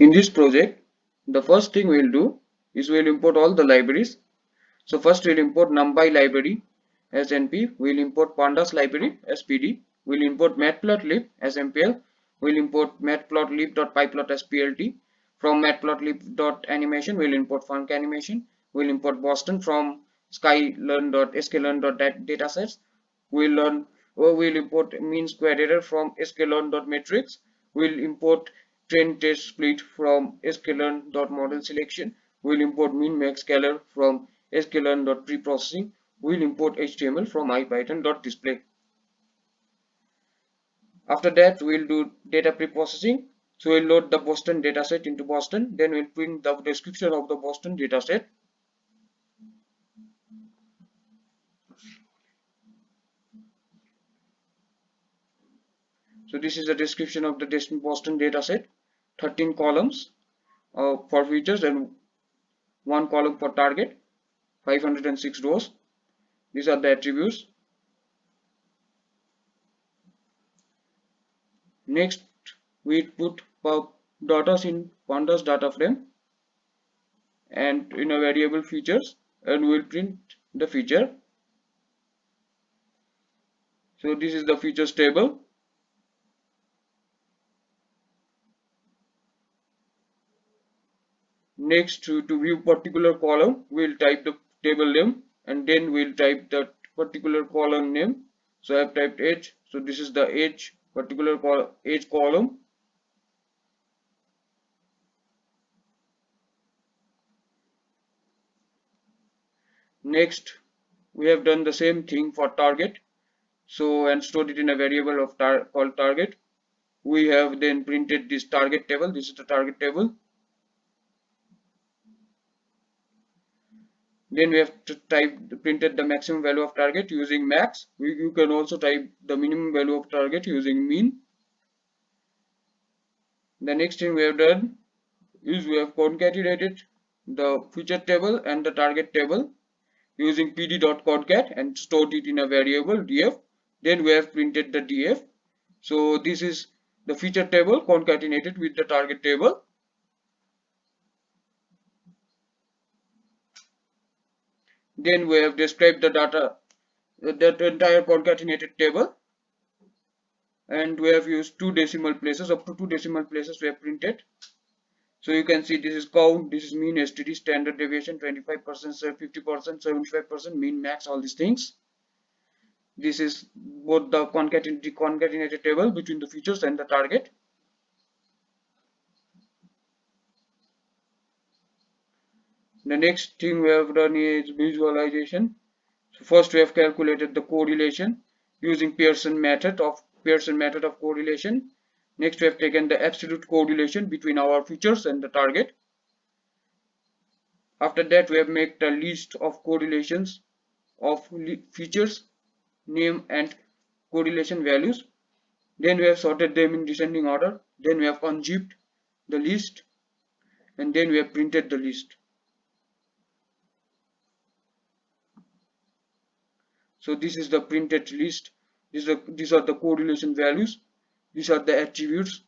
In this project, the first thing we'll do is we'll import all the libraries. So first we'll import NumPy library as NP, we'll import Pandas library as PD, we'll import Matplotlib as MPL, we'll import matplotlib.pyplot as PLT. From matplotlib.animation, we'll import FuncAnimation, we'll import Boston from sklearn.datasets, we'll import mean square error from sklearn.metrics, we'll import trend test split from sklearn.model selection, we'll import min max scalar from sklearn.preprocessing, we'll import HTML from ipython.display. After that, we'll do data preprocessing. So we'll load the Boston dataset into Boston, then we'll print the description of the Boston dataset. So this is the description of the Boston dataset, 13 columns for features and 1 column for target, 506 rows. These are the attributes. Next, we put datas in pandas data frame and in a variable features, and we'll print the feature. So this is the features table. Next, to view particular column, we'll type the table name and then we'll type the particular column name. So I have typed age. So this is the age age column. Next, we have done the same thing for target. So and stored it in a variable of called target. We have then printed this target table. This is the target table. Then we have to printed the maximum value of target using max. You can also type the minimum value of target using min. The next thing we have done is we have concatenated the feature table and the target table using pd.concat and stored it in a variable df. Then we have printed the df. So this is the feature table concatenated with the target table. Then we have described the data, that entire concatenated table, and we have used 2 decimal places. Up to 2 decimal places we have printed. So you can see this is count, this is mean, STD, standard deviation, 25%, 50%, 75%, mean, max, all these things. This is both the concatenated table between the features and the target. The next thing we have done is visualization. So first we have calculated the correlation using Pearson method of correlation. Next we have taken the absolute correlation between our features and the target. After that we have made the list of correlations of features, name and correlation values. Then we have sorted them in descending order. Then we have unzipped the list and then we have printed the list. So this is the printed list. These are the correlation values. These are the attributes.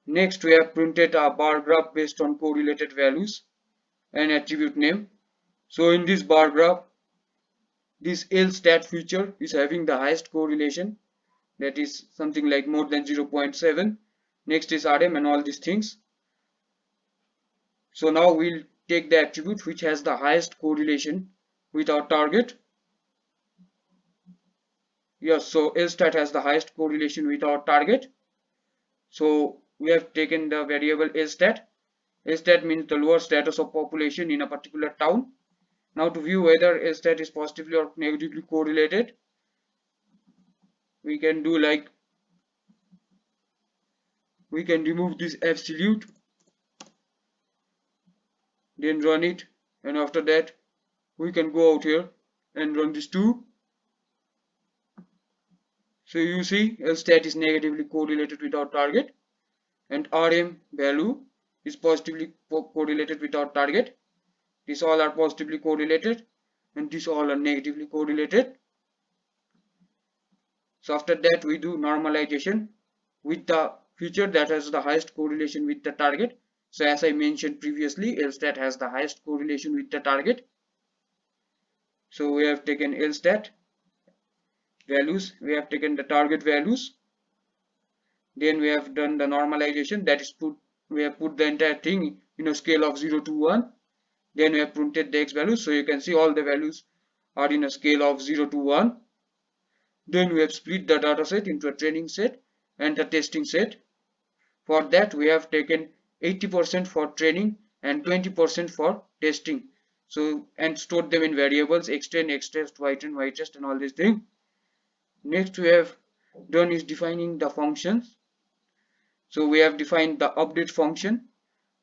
Next we have printed a bar graph based on correlated values and attribute name. So in this bar graph, this LSTAT feature is having the highest correlation, that is something like more than 0.7. Next is RM and all these things. So now we'll take the attribute which has the highest correlation with our target. Yes, so LSTAT has the highest correlation with our target. So we have taken the variable LSTAT. LSTAT means the lower status of population in a particular town. Now to view whether LSTAT is positively or negatively correlated, we can do like, we can remove this absolute, then run it, and after that we can go out here and run this too. So you see LSTAT is negatively correlated with our target and RM value is positively correlated with our target. These all are positively correlated and these all are negatively correlated. So after that we do normalization. with the feature that has the highest correlation with the target. So as I mentioned previously, LSTAT has the highest correlation with the target. So we have taken LSTAT values, we have taken the target values, then we have done the normalization, that is we have put the entire thing in a scale of 0 to 1. Then we have printed the x values, so you can see all the values are in a scale of 0 to 1. Then we have split the data set into a training set and a testing set. For that we have taken 80% for training and 20% for testing. So and stored them in variables x10, xtest, y10, ytest and all these things. Next we have done is defining the functions. So we have defined the update function,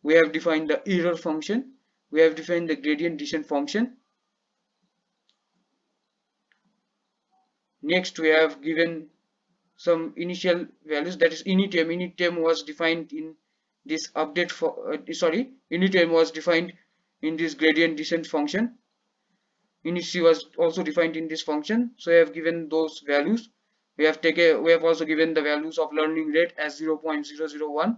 we have defined the error function, we have defined the gradient descent function. Next we have given some initial values, that is initime. Initime was defined in this update for initime was defined in this gradient descent function. Inic was also defined in this function, so we have given those values. We have also given the values of learning rate as 0.001.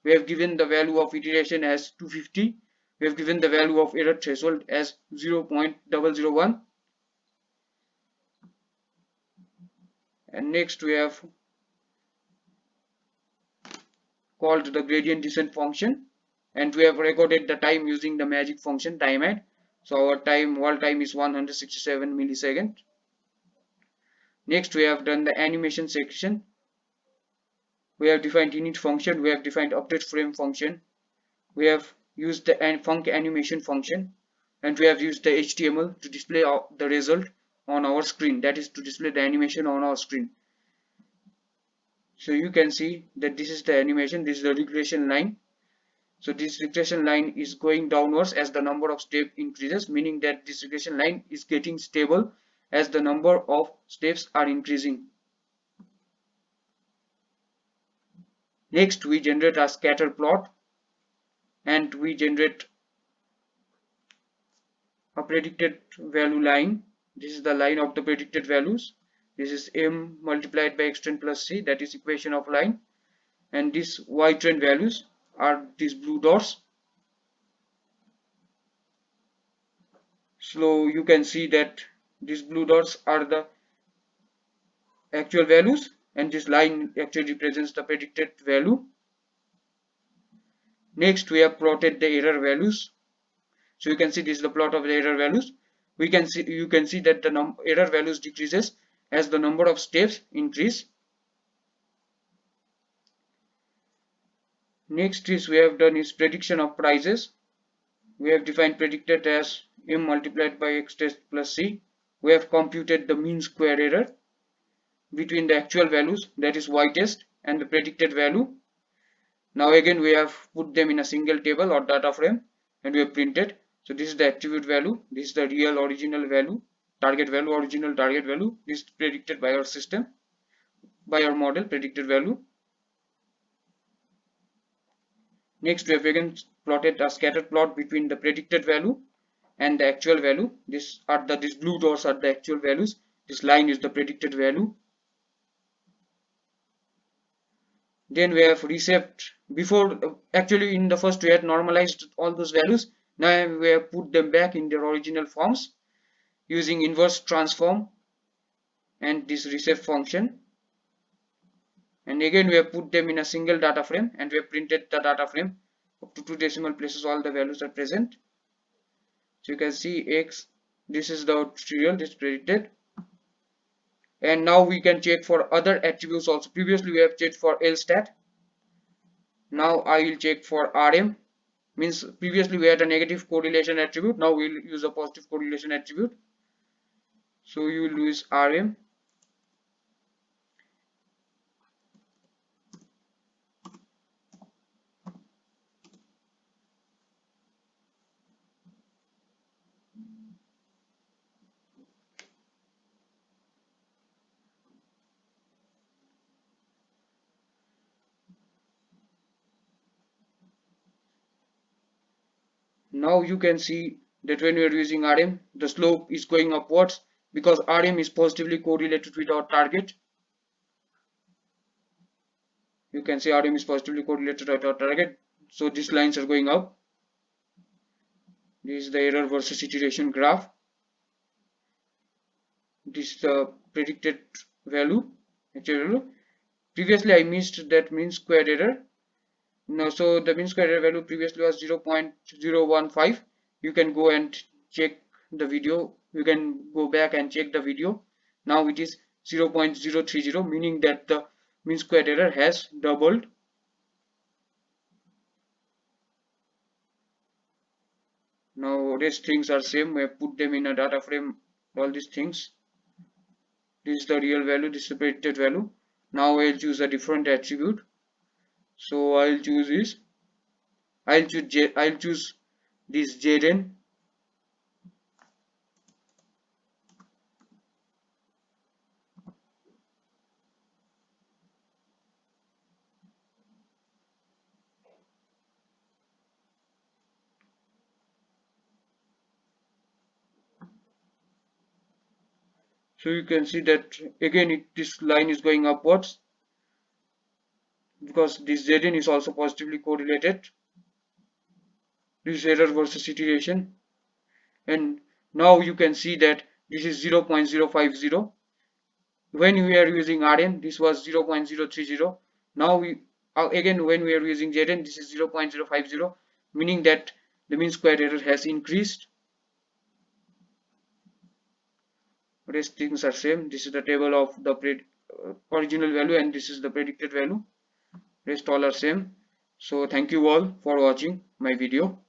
We have given the value of iteration as 250. We have given the value of error threshold as 0.001. And next we have called the gradient descent function, and we have recorded the time using the magic function timeadd. So our wall time is 167 milliseconds. Next we have done the animation section. We have defined init function, we have defined update frame function, we have used the func animation function, and we have used the HTML to display the result on our screen, that is to display the animation on our screen. So you can see that this is the animation, this is the regression line. So this regression line is going downwards as the number of steps increases, meaning that this regression line is getting stable as the number of steps are increasing. Next we generate a scatter plot, and we generate a predicted value line. This is the line of the predicted values. This is m multiplied by x trend plus c, that is equation of line, and these y trend values are these blue dots. So you can see that these blue dots are the actual values, and this line actually represents the predicted value. Next we have plotted the error values. So you can see this is the plot of the error values. You can see that the error values decreases as the number of steps increase. Next is we have done is prediction of prices. We have defined predicted as m multiplied by x test plus c. We have computed the mean square error between the actual values, that is y test, and the predicted value. Now again we have put them in a single table or data frame, and we have printed. So this is the attribute value, this is the real original value, target value, original target value. This is predicted by our system, by our model, predicted value. Next we have again plotted a scatter plot between the predicted value and the actual value. These blue dots are the actual values, this line is the predicted value. Then we have reshaped. Before, actually in the first we had normalized all those values. Now we have put them back in their original forms using inverse transform and this reshape function. And again we have put them in a single data frame, and we have printed the data frame up to 2 decimal places. All the values are present. So you can see x, this is the real, this predicted. And now we can check for other attributes also. Previously we have checked for LSTAT. Now I will check for RM. Means previously we had a negative correlation attribute, now we will use a positive correlation attribute. So you will use RM. Now you can see that when we are using RM, the slope is going upwards because RM is positively correlated with our target. You can see RM is positively correlated at our target, so these lines are going up. This is the error versus iteration graph. This is the predicted value, actual value. Previously I missed that mean square error. Now, so the mean square error value previously was 0.015. You can go and check the video. You can go back and check the video. Now it is 0.030, meaning that the mean square error has doubled. Now these things are same. We have put them in a data frame. All these things. This is the real value. This is the predicted value. Now I'll choose a different attribute. So I'll choose this. I'll choose this Jaden. So you can see that again this line is going upwards because this Zn is also positively correlated. This is error versus iteration, and now you can see that this is 0.050. When we are using Rn, this was 0.030. Now we again when we are using Zn, this is 0.050, meaning that the mean square error has increased. Rest things are same. This is the table of the original value, and this is the predicted value. Rest all are same. So thank you all for watching my video.